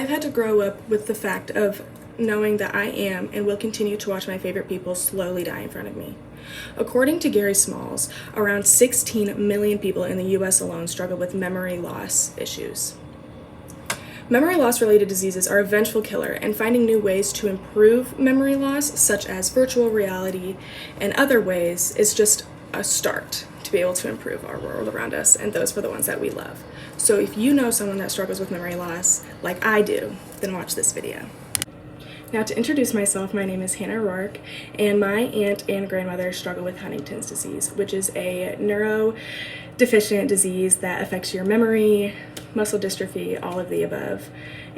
I've had to grow up with the fact of knowing that I am and will continue to watch my favorite people slowly die in front of me. According to Gary Smalls, around 16 million people in the US alone struggle with memory loss issues. Memory loss related diseases are a vengeful killer, and finding new ways to improve memory loss, such as virtual reality and other ways, is just a start to be able to improve our world around us and those for the ones that we love. So if you know someone that struggles with memory loss like I do, then watch this video. Now, to introduce myself, my name is Hannah Rourke, and my aunt and grandmother struggle with Huntington's disease, which is a neurodeficient disease that affects your memory, muscle dystrophy, all of the above.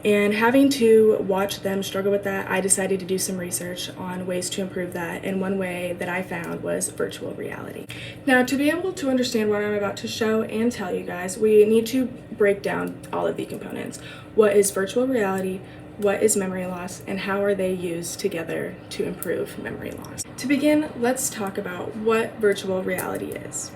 And having to watch them struggle with that, I decided to do some research on ways to improve that, and one way that I found was virtual reality. Now, to be able to understand what I'm about to show and tell you guys, we need to break down all of the components. What is virtual reality? What is memory loss, and how are they used together to improve memory loss? To begin, let's talk about what virtual reality is.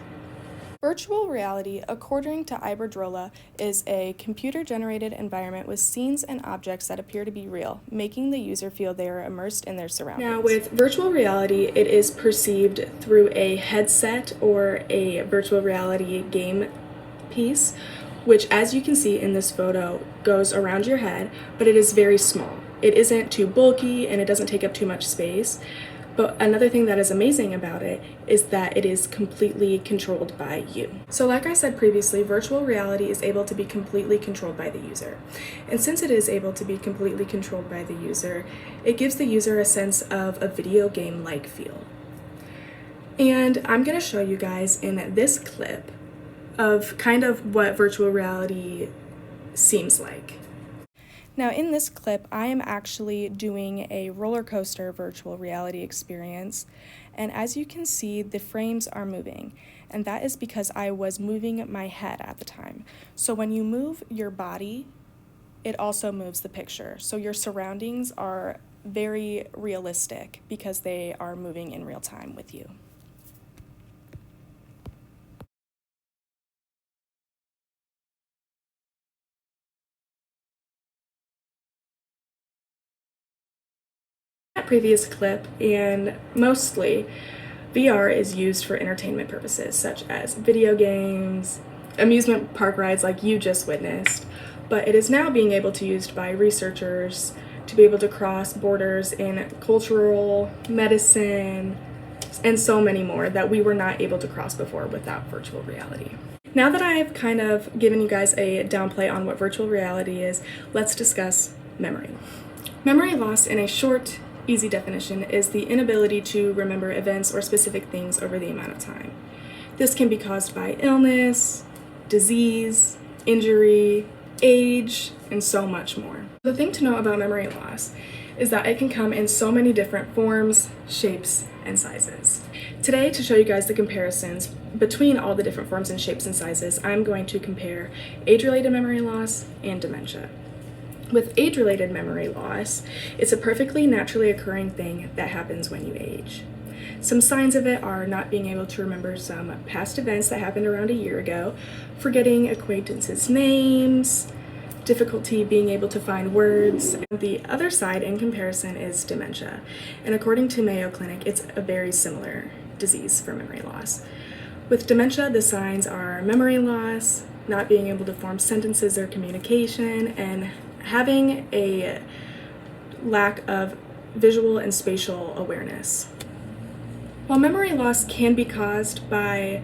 Virtual reality, according to Iberdrola, is a computer-generated environment with scenes and objects that appear to be real, making the user feel they are immersed in their surroundings. Now, with virtual reality, it is perceived through a headset or a virtual reality game piece, which, as you can see in this photo, goes around your head, but it is very small. It isn't too bulky and it doesn't take up too much space. But another thing that is amazing about it is that it is completely controlled by you. So like I said previously, virtual reality is able to be completely controlled by the user. And since it is able to be completely controlled by the user, it gives the user a sense of a video game-like feel. And I'm gonna show you guys in this clip of kind of what virtual reality seems like. Now, in this clip, I am actually doing a roller coaster virtual reality experience, and as you can see, the frames are moving, and that is because I was moving my head at the time. So when you move your body, it also moves the picture. So your surroundings are very realistic because they are moving in real time with you. Previous clip, and mostly VR is used for entertainment purposes such as video games, amusement park rides like you just witnessed, but it is now being able to be used by researchers to be able to cross borders in cultural, medicine, and so many more that we were not able to cross before without virtual reality. Now that I've kind of given you guys a downplay on what virtual reality is, let's discuss memory. Memory loss, in a short, easy definition, is the inability to remember events or specific things over the amount of time. This can be caused by illness, disease, injury, age, and so much more. The thing to know about memory loss is that it can come in so many different forms, shapes, and sizes. Today, to show you guys the comparisons between all the different forms and shapes and sizes, I'm going to compare age-related memory loss and dementia. With age-related memory loss, it's a perfectly naturally occurring thing that happens when you age. Some signs of it are not being able to remember some past events that happened around a year ago, forgetting acquaintances' names, difficulty being able to find words. And the other side in comparison is dementia. And according to Mayo Clinic, it's a very similar disease for memory loss. With dementia, the signs are memory loss, not being able to form sentences or communication, and having a lack of visual and spatial awareness. While memory loss can be caused by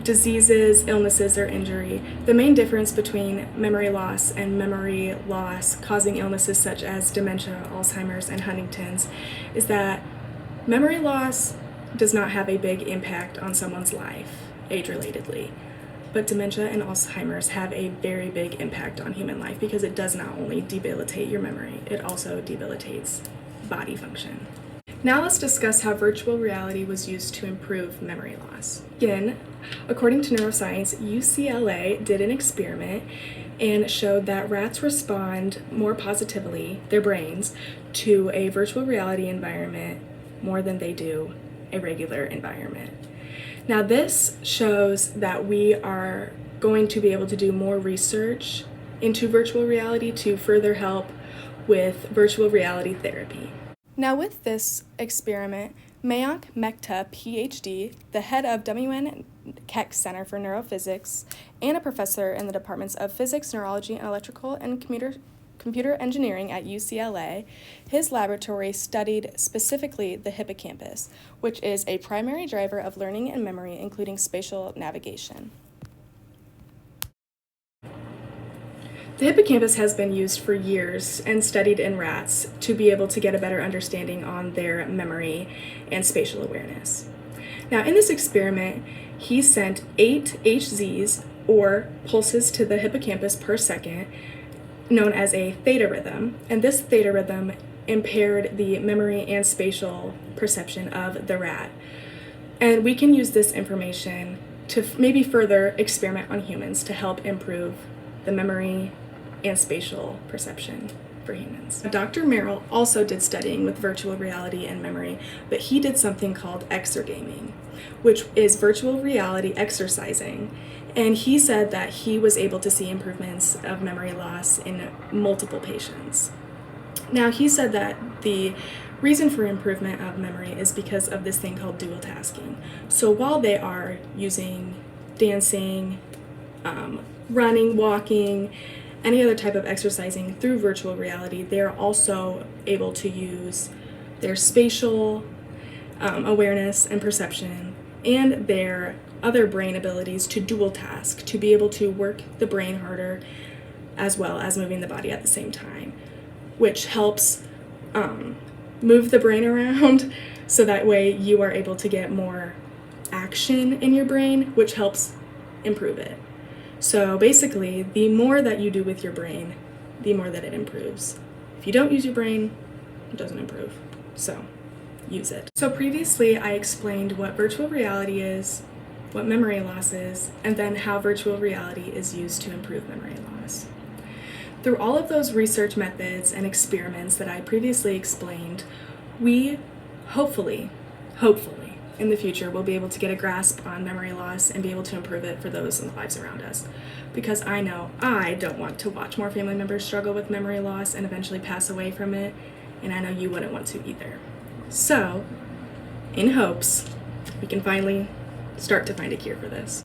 diseases, illnesses, or injury, the main difference between memory loss and memory loss causing illnesses such as dementia, Alzheimer's, and Huntington's is that memory loss does not have a big impact on someone's life, age-relatedly. But dementia and Alzheimer's have a very big impact on human life because it does not only debilitate your memory, it also debilitates body function. Now let's discuss how virtual reality was used to improve memory loss. Again, according to neuroscience, UCLA did an experiment and showed that rats respond more positively, their brains, to a virtual reality environment more than they do a regular environment. Now this shows that we are going to be able to do more research into virtual reality to further help with virtual reality therapy. Now, with this experiment, Mayank Mehta, PhD, the head of W.N. Keck Center for Neurophysics, and a professor in the departments of physics, neurology, and electrical and computer engineering at UCLA, his laboratory studied specifically the hippocampus, which is a primary driver of learning and memory, including spatial navigation. The hippocampus has been used for years and studied in rats to be able to get a better understanding on their memory and spatial awareness. Now, in this experiment, he sent 8 HZs, or pulses to the hippocampus per second, known as a theta rhythm, and this theta rhythm impaired the memory and spatial perception of the rat. And we can use this information to maybe further experiment on humans to help improve the memory and spatial perception for humans. Dr. Merrill also did studying with virtual reality and memory, but he did something called exergaming, which is virtual reality exercising. And he said that he was able to see improvements of memory loss in multiple patients. Now, he said that the reason for improvement of memory is because of this thing called dual tasking. So while they are using dancing, running, walking, any other type of exercising through virtual reality, they are also able to use their spatial awareness and perception and their other brain abilities to dual task, to be able to work the brain harder as well as moving the body at the same time, which helps move the brain around so that way you are able to get more action in your brain, which helps improve it. So basically, the more that you do with your brain, the more that it improves. If you don't use your brain, it doesn't improve. So use it. So previously, I explained what virtual reality is, what memory loss is, and then how virtual reality is used to improve memory loss. Through all of those research methods and experiments that I previously explained, we hopefully, in the future, we'll be able to get a grasp on memory loss and be able to improve it for those in the lives around us. Because I know I don't want to watch more family members struggle with memory loss and eventually pass away from it, and I know you wouldn't want to either. So, in hopes, we can finally start to find a cure for this.